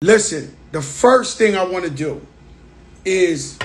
Listen, the first thing I want to do is...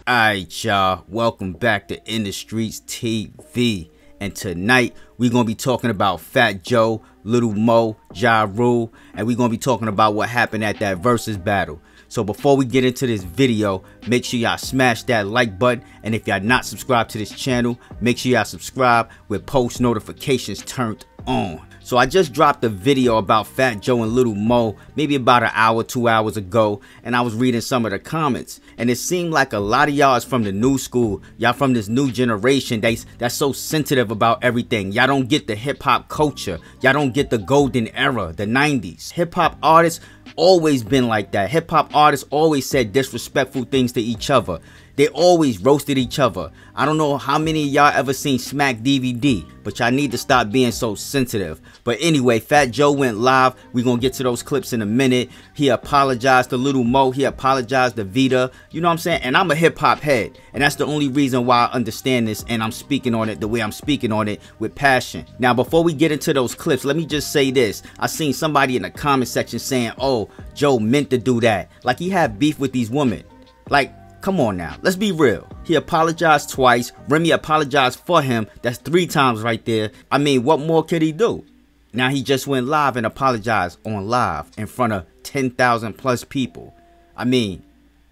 Alright, y'all, welcome back to InTheStreetzTV. And tonight, we're going to be talking about Fat Joe, Little Mo, Ja Rule, and we're going to be talking about what happened at that versus battle. So before we get into this video, make sure y'all smash that like button. And if y'all not subscribed to this channel, make sure y'all subscribe with post notifications turned on. So I just dropped a video about Fat Joe and Little Mo maybe about an hour, 2 hours ago, and I was reading some of the comments, and it seemed like a lot of y'all is from the new school. Y'all from this new generation that's so sensitive about everything. Y'all don't get the hip-hop culture. Y'all don't get the golden era, the 90s. Hip-hop artists always been like that. Hip-hop artists always said disrespectful things to each other. They always roasted each other. I don't know how many of y'all ever seen Smack DVD, but y'all need to stop being so sensitive. But anyway, Fat Joe went live. We're going to get to those clips in a minute. He apologized to Little Mo. He apologized to Vita. You know what I'm saying? And I'm a hip-hop head. And that's the only reason why I understand this and I'm speaking on it the way I'm speaking on it, with passion. Now, before we get into those clips, let me just say this. I seen somebody in the comment section saying, oh, Joe meant to do that. Like he had beef with these women. Like, come on now, let's be real. He apologized twice. Remy apologized for him. That's 3 times right there. I mean, what more could he do? Now he just went live and apologized on live in front of 10,000 plus people. I mean,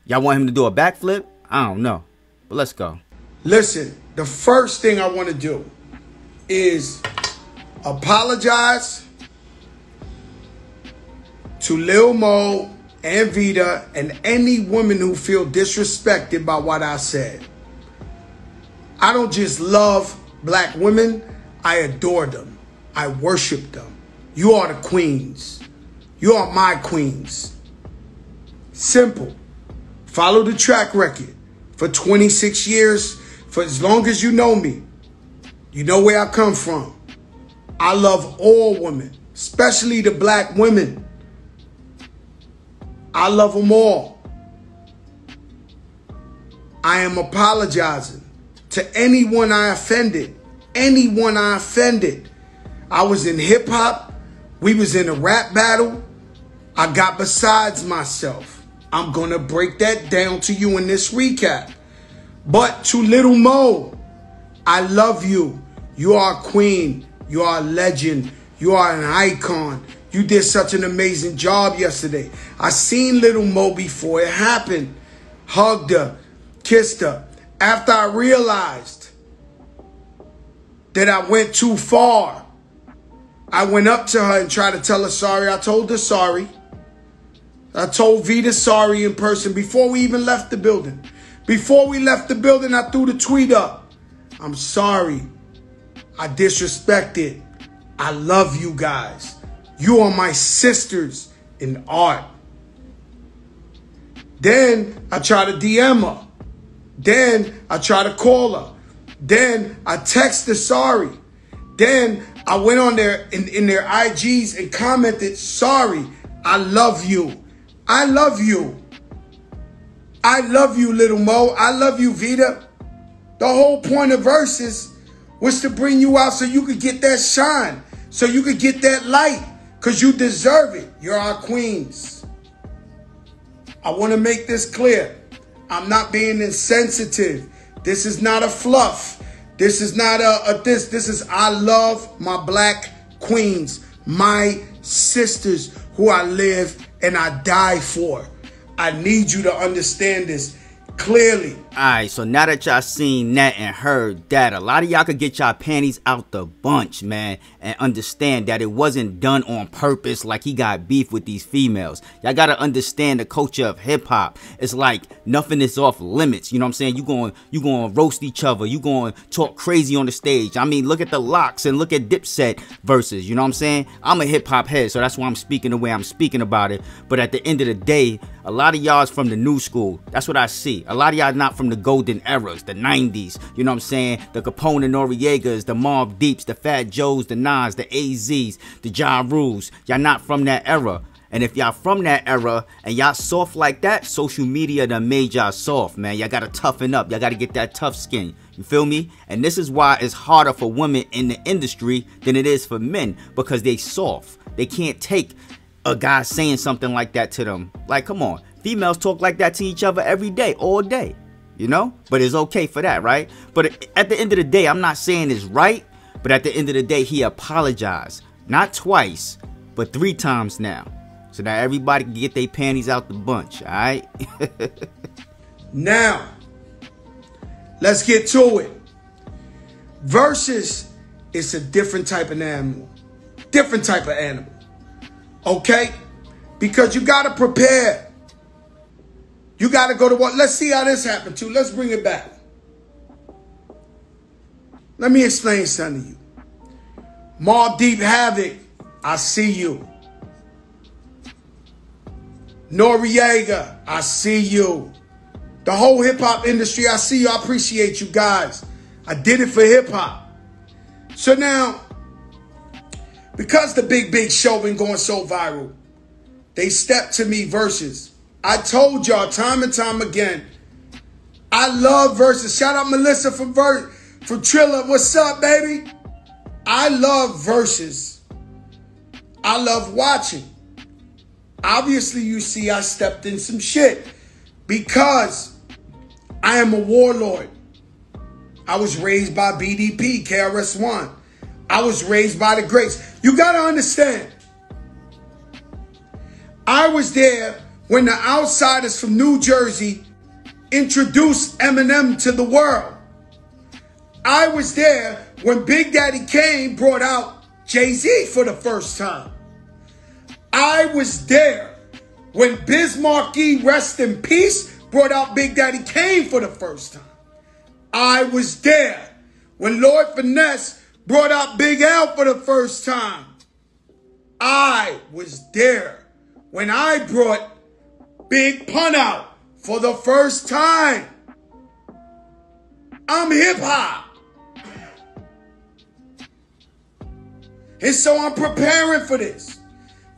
y'all want him to do a backflip? I don't know, but let's go. Listen, the first thing I want to do is apologize to Lil Mo and Vita and any woman who feel disrespected by what I said. I don't just love black women, I adore them. I worship them. You are the queens. You are my queens. Simple. Follow the track record. For 26 years, for as long as you know me, you know where I come from. I love all women, especially the black women. I love them all. I am apologizing to anyone I offended. Anyone I offended. I was in hip hop. We was in a rap battle. I got besides myself. I'm going to break that down to you in this recap. But to Little Mo, I love you. You are a queen. You are a legend. You are an icon. You did such an amazing job yesterday. I seen Little Mo before it happened. Hugged her, kissed her. After I realized that I went too far, I went up to her and tried to tell her sorry. I told her sorry. I told Vita sorry in person before we even left the building. Before we left the building, I threw the tweet up. I'm sorry. I disrespected. I love you guys. You are my sisters in art. Then I try to DM her. Then I try to call her. Then I text her sorry. Then I went on there in their IGs and commented, sorry, I love you. I love you. I love you, Little Mo. I love you, Vita. The whole point of Versus was to bring you out so you could get that shine, so you could get that light. Because you deserve it. You're our queens. I want to make this clear. I'm not being insensitive. This is not a fluff. This is not this. This is, I love my black queens. My sisters who I live and I die for. I need you to understand this clearly. Alright, so now that y'all seen that and heard that, a lot of y'all could get y'all panties out the bunch, man, and understand that it wasn't done on purpose like he got beef with these females. Y'all gotta understand the culture of hip-hop. It's like nothing is off limits, you know what I'm saying? You going roast each other, you going talk crazy on the stage. I mean, look at the Locks and look at Dipset versus, you know what I'm saying? I'm a hip-hop head, so that's why I'm speaking the way I'm speaking about it. But at the end of the day, a lot of y'all is from the new school. That's what I see. A lot of y'all not from the golden eras, the 90s, you know what I'm saying? The Capone and Noriegas, the Mobb Deeps, the Fat Joes, the Nas, the AZs, the Ja Rules. Y'all not from that era. And if y'all from that era and y'all soft like that, social media done made y'all soft, man. Y'all gotta toughen up. Y'all gotta get that tough skin. You feel me? And this is why it's harder for women in the industry than it is for men, because they soft. They can't take a guy saying something like that to them. Like, come on. Females talk like that to each other every day, all day. You know? But it's okay for that, right? But at the end of the day, I'm not saying it's right. But at the end of the day, he apologized. Not twice, but 3 times now. So now everybody can get their panties out the bunch, all right? Now, let's get to it. Versus is a different type of animal. Different type of animal. Okay? Because you got to prepare. You got to go to what? Let's see how this happened too. Let's bring it back. Let me explain something to you. Mobb Deep Havoc, I see you. Noriega, I see you. The whole hip-hop industry, I see you. I appreciate you guys. I did it for hip-hop. So now, because the Big Show been going so viral, they stepped to me versus. I told y'all time and time again, I love versus. Shout out Melissa from Trilla. What's up, baby? I love versus. I love watching. Obviously, you see I stepped in some shit because I am a warlord. I was raised by BDP, KRS-One. I was raised by the greats. You got to understand. I was there when the outsiders from New Jersey introduced Eminem to the world. I was there when Big Daddy Kane brought out Jay-Z for the first time. I was there when Biz Markie, rest in peace, brought out Big Daddy Kane for the first time. I was there when Lord Finesse brought out Big L for the first time. I was there when I brought Big Pun out for the first time. I'm hip-hop. And so I'm preparing for this.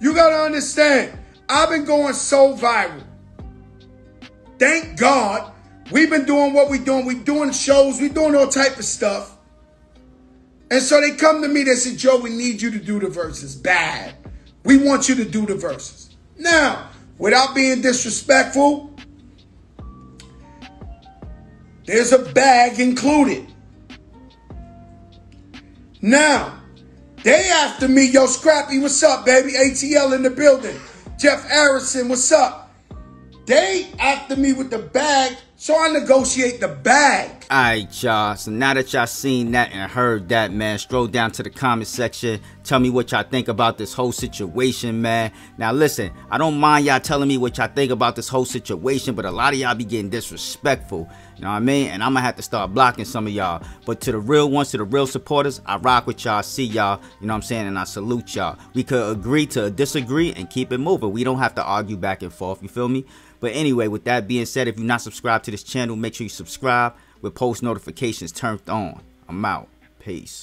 You got to understand, I've been going so viral. Thank God. We've been doing what we're doing. We're doing shows. We're doing all type of stuff. And so they come to me, they say, Joe, we need you to do the verses. Bad. We want you to do the verses. Now, without being disrespectful, there's a bag included. Now, they after me, yo, Scrappy, what's up, baby? ATL in the building. Jeff Harrison, what's up? They after me with the bag, so I negotiate the bag. Alright, y'all. So now that y'all seen that and heard that, man, stroll down to the comment section. Tell me what y'all think about this whole situation, man. Now, listen, I don't mind y'all telling me what y'all think about this whole situation, but a lot of y'all be getting disrespectful. You know what I mean? And I'm gonna have to start blocking some of y'all. But to the real ones, to the real supporters, I rock with y'all, see y'all, you know what I'm saying? And I salute y'all. We could agree to disagree and keep it moving. We don't have to argue back and forth, you feel me? But anyway, with that being said, if you're not subscribed to this channel, make sure you subscribe with post notifications turned on. I'm out. Peace.